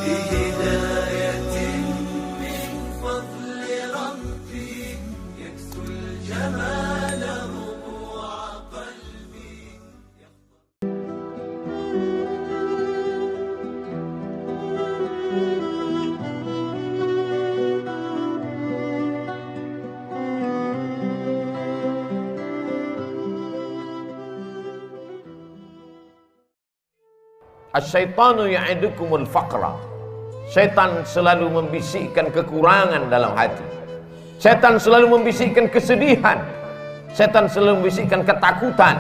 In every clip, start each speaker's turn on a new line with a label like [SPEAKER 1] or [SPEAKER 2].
[SPEAKER 1] بهداية من فضل ربي يكسو الجمال ربوع قلبي.
[SPEAKER 2] Asyaitanu ya'idukumul faqra. Syaitan selalu membisikkan kekurangan dalam hati. Syaitan selalu membisikkan kesedihan. Syaitan selalu membisikkan ketakutan.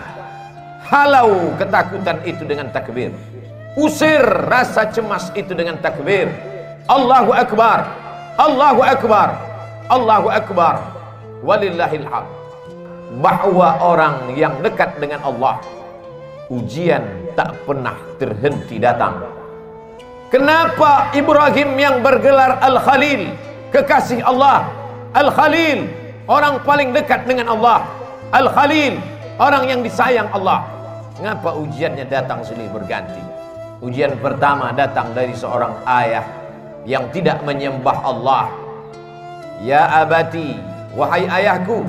[SPEAKER 2] Halau ketakutan itu dengan takbir. Usir rasa cemas itu dengan takbir. Allahu Akbar, Allahu Akbar, Allahu Akbar, walillahil hamd. Bahwa orang yang dekat dengan Allah, ujian tak pernah terhenti datang. Kenapa Ibrahim yang bergelar Al-Khalil, kekasih Allah, Al-Khalil, orang paling dekat dengan Allah, Al-Khalil, orang yang disayang Allah. Mengapa ujiannya datang silih berganti? Ujian pertama datang dari seorang ayah yang tidak menyembah Allah. Ya abati, wahai ayahku,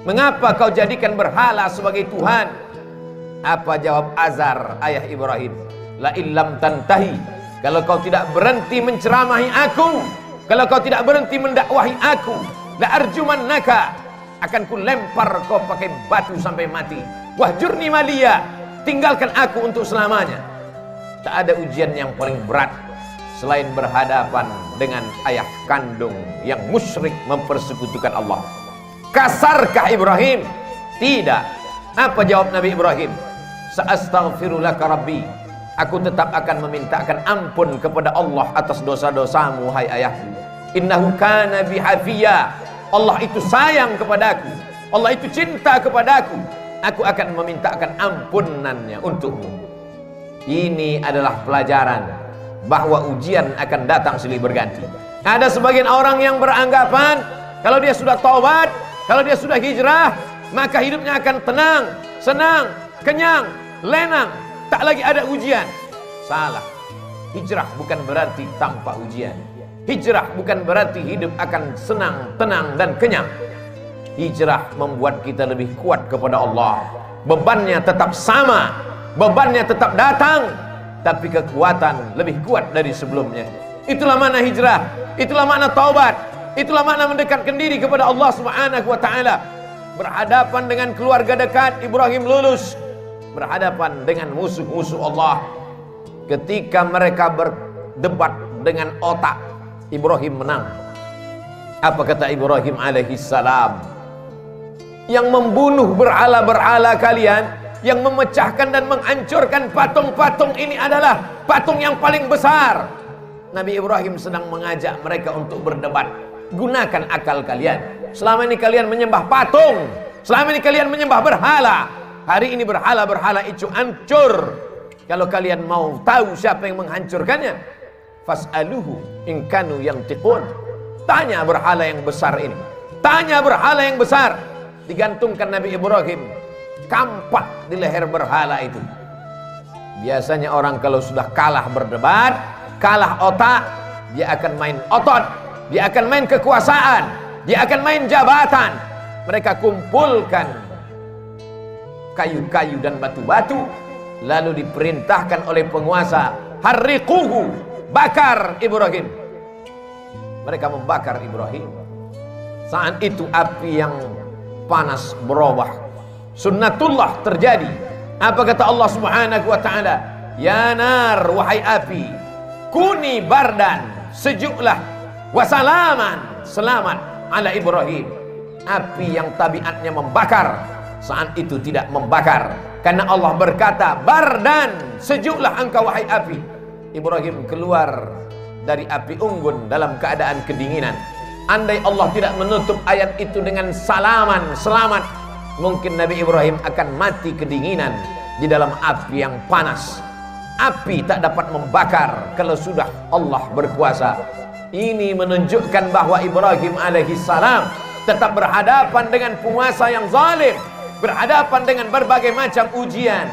[SPEAKER 2] mengapa kau jadikan berhala sebagai Tuhan? Apa jawab Azar, ayah Ibrahim? La illam tantahi, kalau kau tidak berhenti menceramahi aku, kalau kau tidak berhenti mendakwahi aku, la arjumannaka, akan ku lempar kau pakai batu sampai mati. Wahjurni maliya, tinggalkan aku untuk selamanya. Tak ada ujian yang paling berat selain berhadapan dengan ayah kandung yang musyrik mempersekutukan Allah. Kasarkah Ibrahim? Tidak. Apa jawab Nabi Ibrahim? Sa'astaghfirulaka rabbi, aku tetap akan memintakan ampun kepada Allah atas dosa-dosamu, hai ayahku. Innahu kana bihafiyya, Allah itu sayang kepadaku, Allah itu cinta kepadaku, aku akan memintakan ampunannya untukmu. Ini adalah pelajaran bahwa ujian akan datang silih berganti. Ada sebagian orang yang beranggapan kalau dia sudah taubat, kalau dia sudah hijrah, maka hidupnya akan tenang, senang, kenyang, lenang, tak lagi ada ujian. Salah. Hijrah bukan berarti tanpa ujian. Hijrah bukan berarti hidup akan senang, tenang, dan kenyang. Hijrah membuat kita lebih kuat kepada Allah. Bebannya tetap sama, bebannya tetap datang, tapi kekuatan lebih kuat dari sebelumnya. Itulah makna hijrah, itulah makna taubat, itulah makna mendekatkan diri kepada Allah Subhanahu wa taala. Berhadapan dengan keluarga dekat, Ibrahim lulus. Berhadapan dengan musuh-musuh Allah, ketika mereka berdebat dengan otak, Ibrahim menang. Apa kata Ibrahim alaihi salam? Yang membunuh berhala-berhala kalian, yang memecahkan dan menghancurkan patung-patung ini adalah patung yang paling besar. Nabi Ibrahim sedang mengajak mereka untuk berdebat. Gunakan akal kalian. Selama ini kalian menyembah patung, selama ini kalian menyembah berhala. Hari ini berhala-berhala itu hancur. Kalau kalian mau tahu siapa yang menghancurkannya, fas'aluhu in kanu yantiqun. Tanya berhala yang besar ini, tanya berhala yang besar. Digantungkan Nabi Ibrahim kampak di leher berhala itu. Biasanya orang kalau sudah kalah berdebat, kalah otak, dia akan main otot, dia akan main kekuasaan, dia akan main jabatan. Mereka kumpulkan kayu-kayu dan batu-batu, lalu diperintahkan oleh penguasa, harriquhu, bakar Ibrahim. Mereka membakar Ibrahim. Saat itu api yang panas berubah, sunnatullah terjadi. Apa kata Allah Subhanahu wa taala? Ya nar, wahai api, kuni bardan, sejuklah, wasalaman, selamat ala Ibrahim. Api yang tabiatnya membakar, saat itu tidak membakar, karena Allah berkata, bardan, sejuklah engkau wahai api. Ibrahim keluar dari api unggun dalam keadaan kedinginan. Andai Allah tidak menutup ayat itu dengan salaman, selamat, mungkin Nabi Ibrahim akan mati kedinginan di dalam api yang panas. Api tak dapat membakar kalau sudah Allah berkuasa. Ini menunjukkan bahwa Ibrahim alaihi salam tetap berhadapan dengan penguasa yang zalim, berhadapan dengan berbagai macam ujian,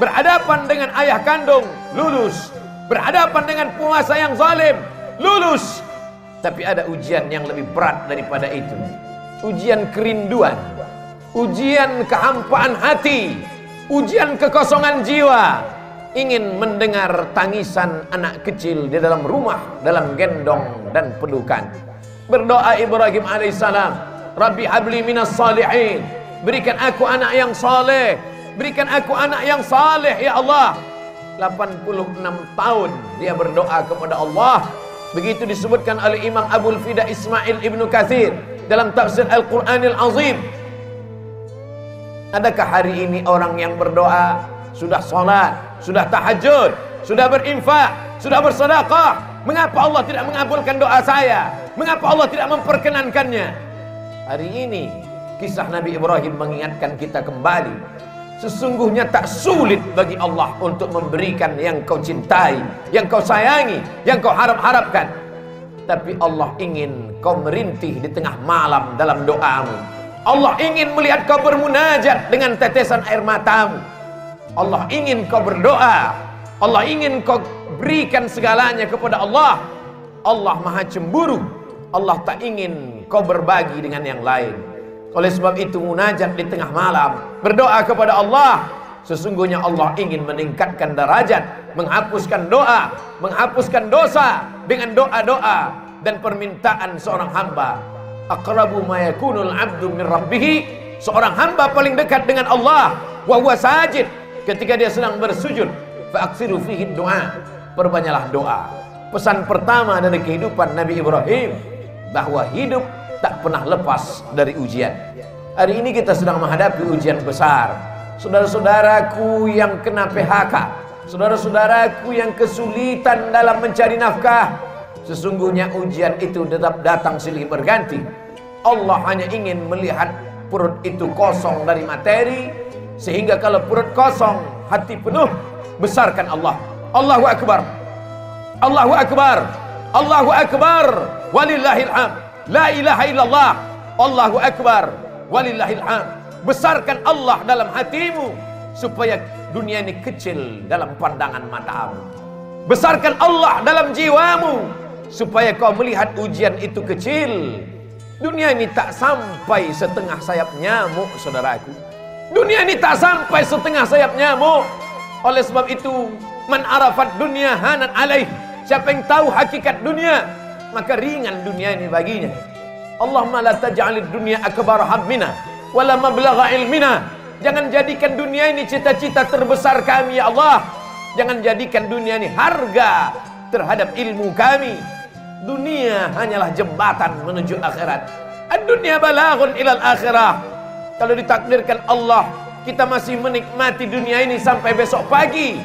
[SPEAKER 2] berhadapan dengan ayah kandung lulus, berhadapan dengan penguasa yang zalim, lulus. Tapi ada ujian yang lebih berat daripada itu. Ujian kerinduan, ujian kehampaan hati, ujian kekosongan jiwa. Ingin mendengar tangisan anak kecil di dalam rumah, dalam gendong dan pelukan. Berdoa Ibrahim alaihissalam, Rabbi habli minas salihin, berikan aku anak yang saleh, berikan aku anak yang saleh ya Allah. 86 tahun dia berdoa kepada Allah. Begitu disebutkan oleh Imam Abul Fida Ismail Ibnu Katsir dalam tafsir Al-Qur'anil Azim. Adakah hari ini orang yang berdoa, sudah sholat, sudah tahajud, sudah berinfak, sudah bersedekah, mengapa Allah tidak mengabulkan doa saya? Mengapa Allah tidak memperkenankannya? Hari ini kisah Nabi Ibrahim mengingatkan kita kembali, sesungguhnya tak sulit bagi Allah untuk memberikan yang kau cintai, yang kau sayangi, yang kau harap-harapkan. Tapi Allah ingin kau merintih di tengah malam dalam doamu. Allah ingin melihat kau bermunajat dengan tetesan air matamu. Allah ingin kau berdoa. Allah ingin kau berikan segalanya kepada Allah. Allah maha cemburu. Allah tak ingin kau berbagi dengan yang lain. Oleh sebab itu munajat di tengah malam, berdoa kepada Allah. Sesungguhnya Allah ingin meningkatkan derajat, menghapuskan doa, menghapuskan dosa dengan doa-doa dan permintaan seorang hamba. Aqrabu ma yakunul 'abdu min rabbih, seorang hamba paling dekat dengan Allah wa huwa sajid, ketika dia sedang bersujud. Fa aksiru fihi du'a, perbanyaklah doa. Pesan pertama dari kehidupan Nabi Ibrahim, bahwa hidup tak pernah lepas dari ujian. Hari ini kita sedang menghadapi ujian besar. Saudara-saudaraku yang kena PHK, saudara-saudaraku yang kesulitan dalam mencari nafkah, sesungguhnya ujian itu tetap datang silih berganti. Allah hanya ingin melihat perut itu kosong dari materi, sehingga kalau perut kosong, hati penuh, besarkan Allah. Allahu Akbar, Allahu Akbar, Allahu Akbar, walillahil hamd. La ilaha illallah, Allahu Akbar, walillahil hamd. Besarkan Allah dalam hatimu, supaya dunia ini kecil dalam pandangan matamu. Besarkan Allah dalam jiwamu, supaya kau melihat ujian itu kecil. Dunia ini tak sampai setengah sayap nyamuk, saudaraku. Dunia ini tak sampai setengah sayap nyamuk. Oleh sebab itu, man arafat dunia hanan alaih, siapa yang tahu hakikat dunia, maka ringan dunia ini baginya. Allahumma la taj'alid dunya akbar hammina wala mablagha ilmina. Jangan jadikan dunia ini cita-cita terbesar kami ya Allah. Jangan jadikan dunia ini harga terhadap ilmu kami. Dunia hanyalah jembatan menuju akhirat. Ad-dunya balaghun ilal akhirah. Kalau ditakdirkan Allah kita masih menikmati dunia ini sampai besok pagi,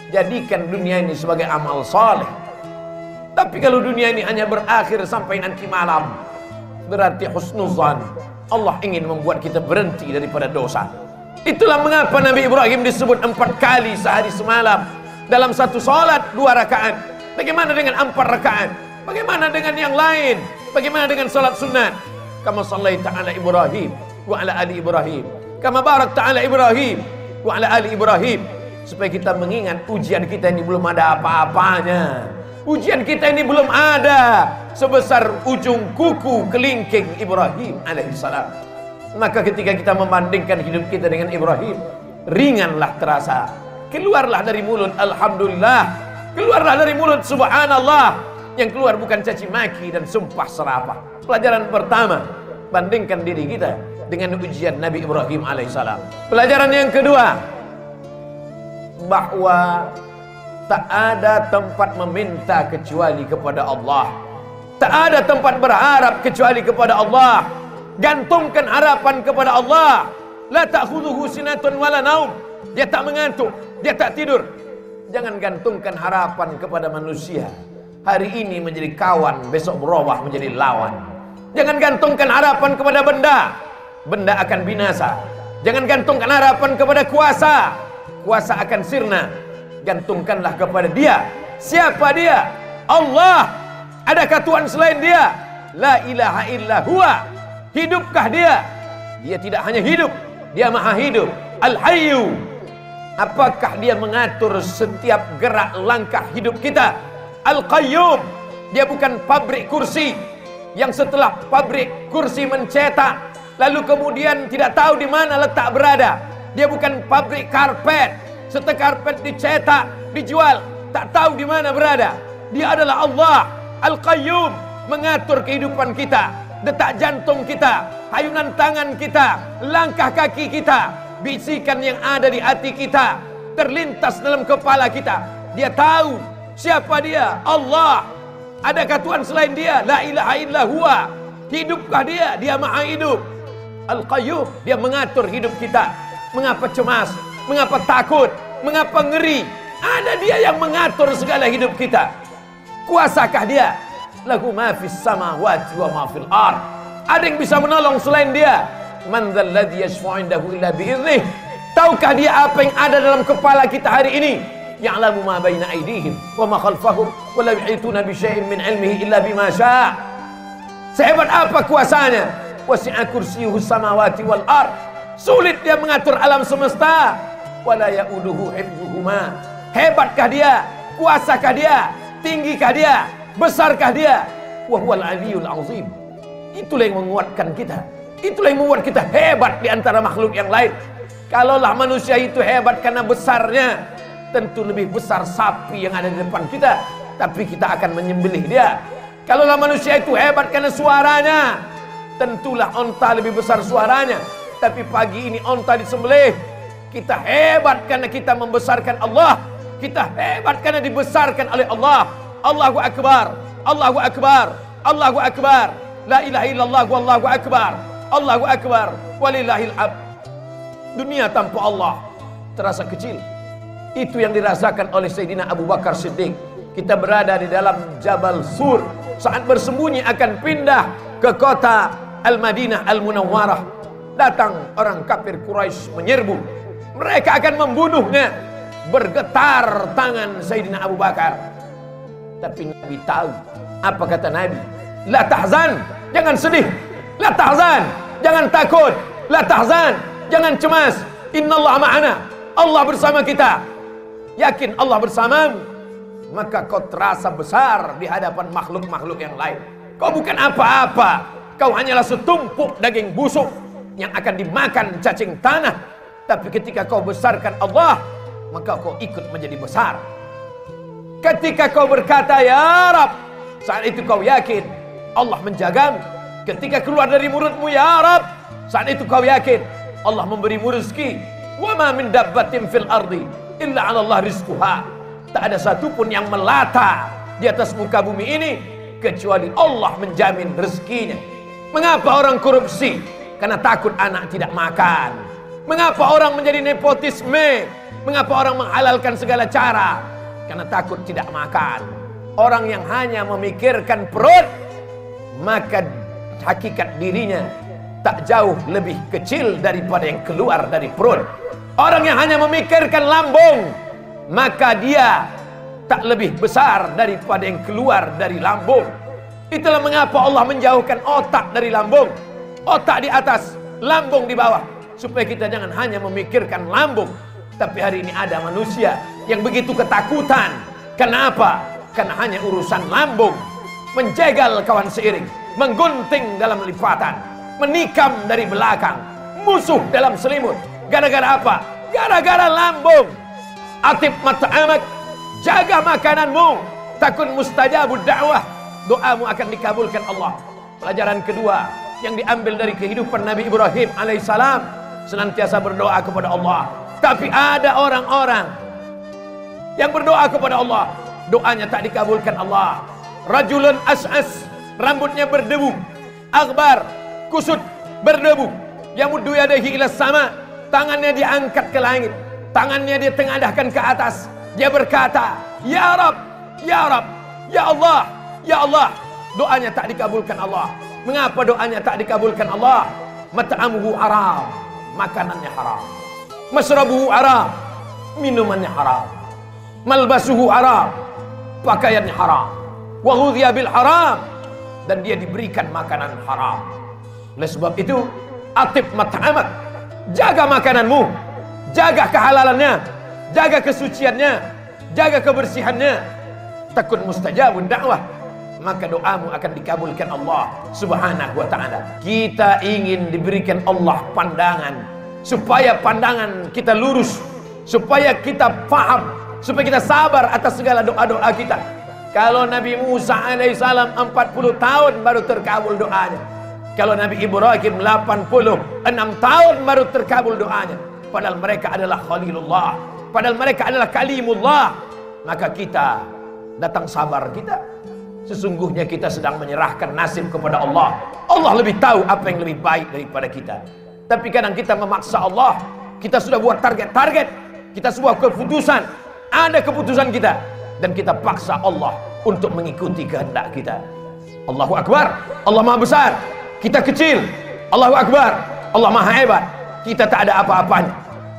[SPEAKER 2] jadikan dunia ini sebagai amal saleh. Tapi kalau dunia ini hanya berakhir sampai nanti malam, berarti husnuzan. Allah ingin membuat kita berhenti daripada dosa. Itulah mengapa Nabi Ibrahim disebut 4 kali sehari semalam dalam satu salat 2 rakaat. Bagaimana dengan 4 rakaat? Bagaimana dengan yang lain? Bagaimana dengan salat sunat? Kama sallaita ala Ibrahim wa ala ali Ibrahim, kama barakta ala Ibrahim wa ala ali Ibrahim. Supaya kita mengingat ujian kita ini belum ada apa-apanya. Ujian kita ini belum ada sebesar ujung kuku kelingking Ibrahim alaihissalam. Maka ketika kita membandingkan hidup kita dengan Ibrahim, ringanlah terasa. Keluarlah dari mulut alhamdulillah, keluarlah dari mulut subhanallah. Yang keluar bukan caci maki dan sumpah serapah. Pelajaran pertama, bandingkan diri kita dengan ujian Nabi Ibrahim alaihissalam. Pelajaran yang kedua, bahwa tak ada tempat meminta kecuali kepada Allah. Tak ada tempat berharap kecuali kepada Allah. Gantungkan harapan kepada Allah. La ta'khudhuhu sinatun wala naum. Dia tak mengantuk, dia tak tidur. Jangan gantungkan harapan kepada manusia. Hari ini menjadi kawan, besok berubah menjadi lawan. Jangan gantungkan harapan kepada benda. Benda akan binasa. Jangan gantungkan harapan kepada kuasa. Kuasa akan sirna. Gantungkanlah kepada Dia. Siapa Dia? Allah. Adakah Tuhan selain Dia? La ilaha illa huwa. Hidupkah Dia? Dia tidak hanya hidup, Dia maha hidup. Al-Hayyu Apakah dia mengatur setiap gerak langkah hidup kita? Al-Qayyum. Dia bukan pabrik kursi yang setelah pabrik kursi mencetak lalu kemudian tidak tahu di mana letak berada. Dia bukan pabrik karpet, setelah karpet dicetak, dijual, tak tahu di mana berada. Dia adalah Allah Al-Qayyum, mengatur kehidupan kita, detak jantung kita, hayunan tangan kita, langkah kaki kita, bisikan yang ada di hati kita, terlintas dalam kepala kita. Dia tahu siapa dia, Allah. Adakah Tuhan selain dia? La ilaha illa huwa. Hidupkah dia? Dia maha hidup. Al-Qayyum, dia mengatur hidup kita. Mengapa cemas? Mengapa takut? Mengapa ngeri? Ada dia yang mengatur segala hidup kita. Kuasakah dia? Lahu ma fis samawati wa ma fil ard. Ada yang bisa menolong selain dia? Man dzal ladzi yashfa'u 'indahu illa bi'idhnih. Tahukah dia apa yang ada dalam kepala kita hari ini? Ya'lamu ma baina aydihim wa ma khalfahum wa la yuhituna bi syai'in min 'ilmihi illa bima syaa'. Sehebat apa kuasanya? Wasi'a kursiyyuhus samawati wal ard. Sulit dia mengatur alam semesta. Wala ya'uduhu hifdzuhuma. Hebatkah dia? Kuasakah dia? Tinggikah dia? Besarkah dia? Wa huwal 'aliyyul 'azim. Itulah yang menguatkan kita. Itulah yang membuat kita hebat di antara makhluk yang lain. Kalaulah manusia itu hebat karena besarnya, tentu lebih besar sapi yang ada di depan kita, tapi kita akan menyembelih dia. Kalaulah manusia itu hebat karena suaranya, tentulah onta lebih besar suaranya, tapi pagi ini onta disembelih. Kita hebat karena kita membesarkan Allah. Kita hebat karena dibesarkan oleh Allah. Allahu Akbar, Allahu Akbar, Allahu Akbar. La ilaha illallah wallahu akbar. Allahu Akbar walillahil hamd. Dunia tanpa Allah terasa kecil. Itu yang dirasakan oleh Sayyidina Abu Bakar Siddiq. Kita berada di dalam Jabal Sur, saat bersembunyi akan pindah ke kota Al-Madinah Al-Munawwarah. Datang orang kafir Quraisy menyerbu. Mereka akan membunuhnya. Bergetar tangan Sayyidina Abu Bakar. Tapi Nabi tahu. Apa kata Nabi? La tahzan, jangan sedih. La tahzan, jangan takut. La tahzan, jangan cemas. Innallaha ma'ana. Allah bersama kita. Yakin Allah bersamamu, maka kau terasa besar di hadapan makhluk-makhluk yang lain. Kau bukan apa-apa. Kau hanyalah setumpuk daging busuk yang akan dimakan cacing tanah. Tapi ketika kau besarkan Allah, maka kau ikut menjadi besar. Ketika kau berkata ya Rab, saat itu kau yakin Allah menjagamu. Ketika keluar dari mulutmu ya Rab, saat itu kau yakin Allah memberimu rezeki. Wa ma min dabbatin fil ardi illa 'ala Allah rizquha. Tak ada satupun yang melata di atas muka bumi ini kecuali Allah menjamin rezekinya. Mengapa orang korupsi? Karena takut anak tidak makan. Mengapa orang menjadi nepotisme? Mengapa orang menghalalkan segala cara? Karena takut tidak makan. Orang yang hanya memikirkan perut, maka hakikat dirinya tak jauh lebih kecil daripada yang keluar dari perut. Orang yang hanya memikirkan lambung, maka dia tak lebih besar daripada yang keluar dari lambung. Itulah mengapa Allah menjauhkan otak dari lambung. Otak di atas, lambung di bawah. Supaya kita jangan hanya memikirkan lambung. Tapi hari ini ada manusia yang begitu ketakutan. Kenapa? Karena hanya urusan lambung. Menjegal kawan seiring, menggunting dalam lipatan, menikam dari belakang, musuh dalam selimut. Gara-gara apa? Gara-gara lambung. Atib mat'amak, jaga makananmu, takun mustajabud da'wah, doamu akan dikabulkan Allah. Pelajaran kedua yang diambil dari kehidupan Nabi Ibrahim alaihissalam, senantiasa berdoa kepada Allah. Tapi ada orang-orang yang berdoa kepada Allah, doanya tak dikabulkan Allah. Rajulun as'as, rambutnya berdebu, aghbar, kusut, berdebu, yamuddu yadayhi ila sama, tangannya diangkat ke langit, tangannya dia tengadahkan ke atas. Dia berkata, ya Rab, ya Rab, ya Allah, ya Allah. Doanya tak dikabulkan Allah. Mengapa doanya tak dikabulkan Allah? Mat'amuhu haram, makanannya haram. Masrabuhu haram, minumannya haram. Malbasuhu haram, pakaiannya haram. Wa ghudhiya bil haram, dan dia diberikan makanan haram. Oleh sebab itu, atib mat'amak, jaga makananmu, jaga kehalalannya. jaga kesuciannya, jaga kebersihannya, takun mustajabun dakwah, maka doamu akan dikabulkan Allah Subhanahu wa ta'ala. Kita ingin diberikan Allah pandangan, supaya pandangan kita lurus, supaya kita paham, supaya kita sabar atas segala doa-doa kita. Kalau Nabi Musa alaihissalam 40 tahun baru terkabul doanya, kalau Nabi Ibrahim 86 tahun baru terkabul doanya, padahal mereka adalah Khalilullah, padahal mereka adalah Kalimullah. Maka kita datang sabar kita. Sesungguhnya kita sedang menyerahkan nasib kepada Allah. Allah lebih tahu apa yang lebih baik daripada kita. Tapi kadang kita memaksa Allah. Kita sudah buat target-target, kita sebuah keputusan, ada keputusan kita, dan kita paksa Allah untuk mengikuti kehendak kita. Allahu Akbar, Allah Maha Besar, kita kecil. Allahu Akbar, Allah Maha Hebat, kita tak ada apa-apanya.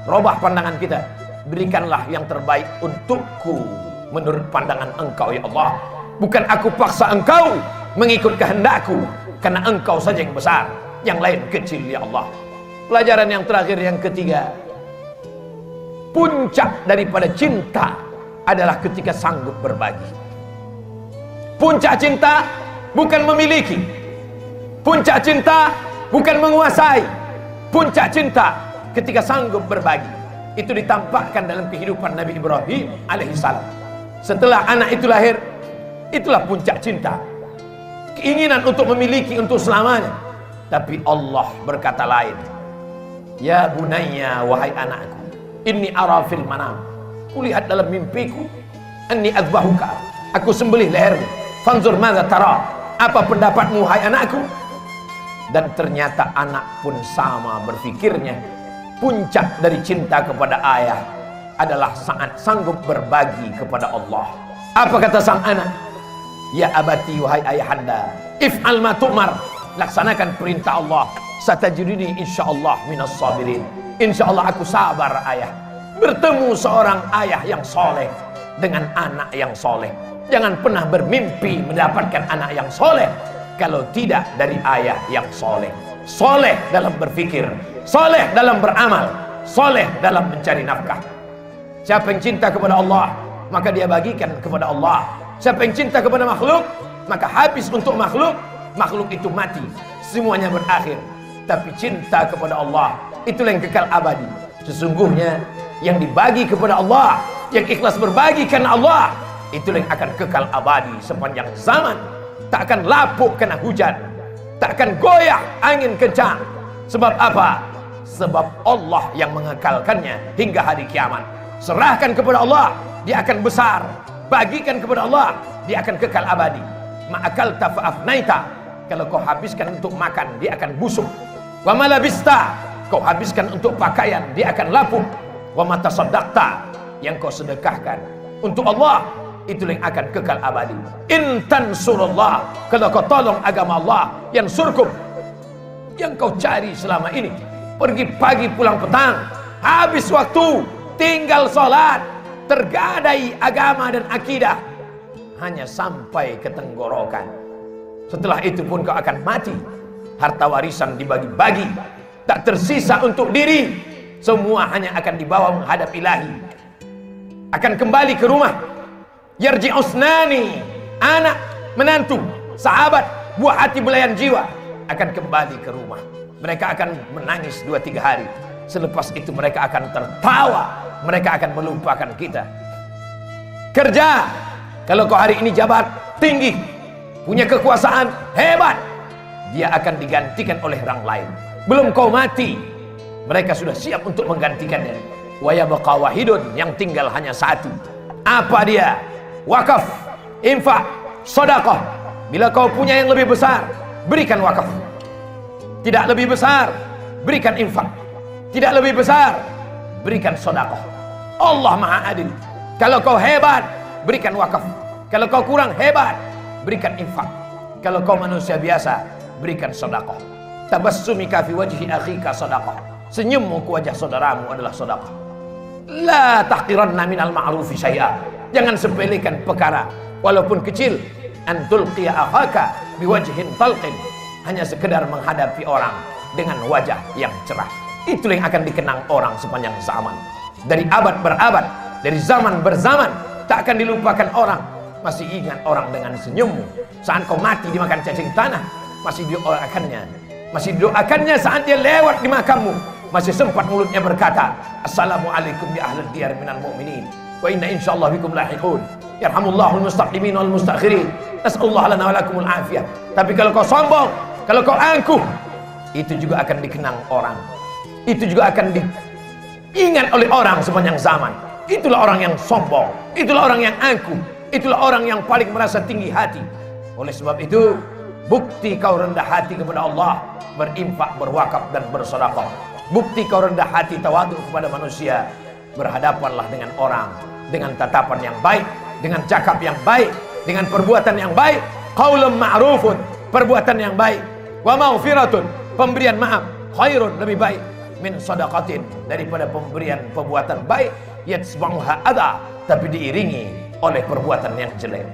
[SPEAKER 2] Robah pandangan kita, berikanlah yang terbaik untukku menurut pandangan Engkau ya Allah. Bukan aku paksa Engkau mengikut kehendakku, karena Engkau saja yang besar, yang lain kecil ya Allah. Pelajaran yang terakhir, yang ketiga, puncak daripada cinta adalah ketika sanggup berbagi. Puncak cinta bukan memiliki, puncak cinta bukan menguasai, puncak cinta ketika sanggup berbagi. Itu ditampakkan dalam kehidupan Nabi Ibrahim alaihissalam. Setelah anak itu lahir, itulah puncak cinta, keinginan untuk memiliki untuk selamanya. Tapi Allah berkata lain. Ya bunayya, wahai anakku, inni ara fil manam, kulihat dalam mimpiku, anni azbahuka, aku sembelih lehermu, fanzur madza tara, apa pendapatmu hai anakku. Dan ternyata anak pun sama berfikirnya. Puncak dari cinta kepada ayah adalah saat sanggup berbagi kepada Allah. Apa kata sang anak? Ya abati, wahai ayahanda, if'al ma tu'mar, laksanakan perintah Allah, satajiduni insyaallah minas sabirin. Insyaallah aku sabar ayah. Bertemu seorang ayah yang soleh dengan anak yang soleh. Jangan pernah bermimpi mendapatkan anak yang soleh kalau tidak dari ayah yang soleh. Soleh dalam berfikir, soleh dalam beramal, soleh dalam mencari nafkah. Siapa yang cinta kepada Allah, maka dia bagikan kepada Allah. Siapa yang cinta kepada makhluk, maka habis untuk makhluk, makhluk itu mati, semuanya berakhir. Tapi cinta kepada Allah, itulah yang kekal abadi. Sesungguhnya yang dibagi kepada Allah, yang ikhlas berbagi karena Allah, itulah yang akan kekal abadi sepanjang zaman. Tak akan lapuk kena hujan, tak akan goyah angin kencang. Sebab apa? Sebab Allah yang mengekalkannya hingga hari kiamat. Serahkan kepada Allah, dia akan besar. Bagikan kepada Allah, dia akan kekal abadi. Ma'akalta fa'afnaita, kalau kau habiskan untuk makan, dia akan busuk. Wa malabista, kau habiskan untuk pakaian, dia akan lapuk. Wa matasaddaqta, yang kau sedekahkan untuk Allah, itulah yang akan kekal abadi. In tansurullah, kalau kau tolong agama Allah, yang surkum, yang kau cari selama ini, pergi pagi pulang petang, habis waktu, tinggal sholat, tergadai agama dan akidah, hanya sampai ke tenggorokan. Setelah itu pun kau akan mati. Harta warisan dibagi-bagi, tak tersisa untuk diri, semua hanya akan dibawa menghadap ilahi. Akan kembali ke rumah. Yarji'usnani, anak, menantu, sahabat, buah hati belayan jiwa, akan kembali ke rumah. Mereka akan menangis 2-3 hari. Selepas itu mereka akan tertawa, mereka akan melupakan kita. Kerja, kalau kau hari ini jabat tinggi, punya kekuasaan hebat, dia akan digantikan oleh orang lain. Belum kau mati, mereka sudah siap untuk menggantikannya. Wa yabqa wahidun, yang tinggal hanya satu. Apa dia? Wakaf, infak, sedekah. Bila kau punya yang lebih besar, berikan wakaf. Tidak lebih besar, berikan infak. Tidak lebih besar, berikan sedekah. Allah Maha Adil. Kalau kau hebat, berikan wakaf. Kalau kau kurang hebat, berikan infak. Kalau kau manusia biasa, berikan sedekah. Tabassumika fi wajhi akhika sedekah. Senyummu ke wajah saudaramu adalah sedekah. La tahqiranna minal ma'rufi syai'a. Jangan sepelekan perkara walaupun kecil. An tulqiya akhaka biwajhin talqin. Hanya sekedar menghadapi orang dengan wajah yang cerah. Itulah yang akan dikenang orang sepanjang zaman. dari abad berabad, dari zaman berzaman, tak akan dilupakan orang. Masih ingat orang dengan senyummu saat kau mati dimakan cacing tanah, masih didoakannya, saat dia lewat di makammu, masih sempat mulutnya berkata, assalamualaikum ya ahlal diyar minal mu'minin wa inna insyaallah bikum lahiqun, yarhamullahul mustaqimin wal mustakhirin, nas'alullah lana wa lakumul afiyah. Tapi kalau kau sombong, kalau kau angkuh, itu juga akan dikenang orang, itu juga akan diingat oleh orang sepanjang zaman. Itulah orang yang sombong, itulah orang yang angkuh, itulah orang yang paling merasa tinggi hati. Oleh sebab itu, bukti kau rendah hati kepada Allah, berinfak, berwakaf dan bersedekah. Bukti kau rendah hati, tawadhu kepada manusia, berhadapanlah dengan orang dengan tatapan yang baik, dengan cakap yang baik, dengan perbuatan yang baik. Qaulun ma'rufun, perbuatan yang baik. Wa maghfiratun, pemberian maaf. Khairun, lebih baik. Min sadaqatin, daripada pemberian perbuatan baik. Yatsba'uha adha, tapi diiringi oleh perbuatan yang jelek.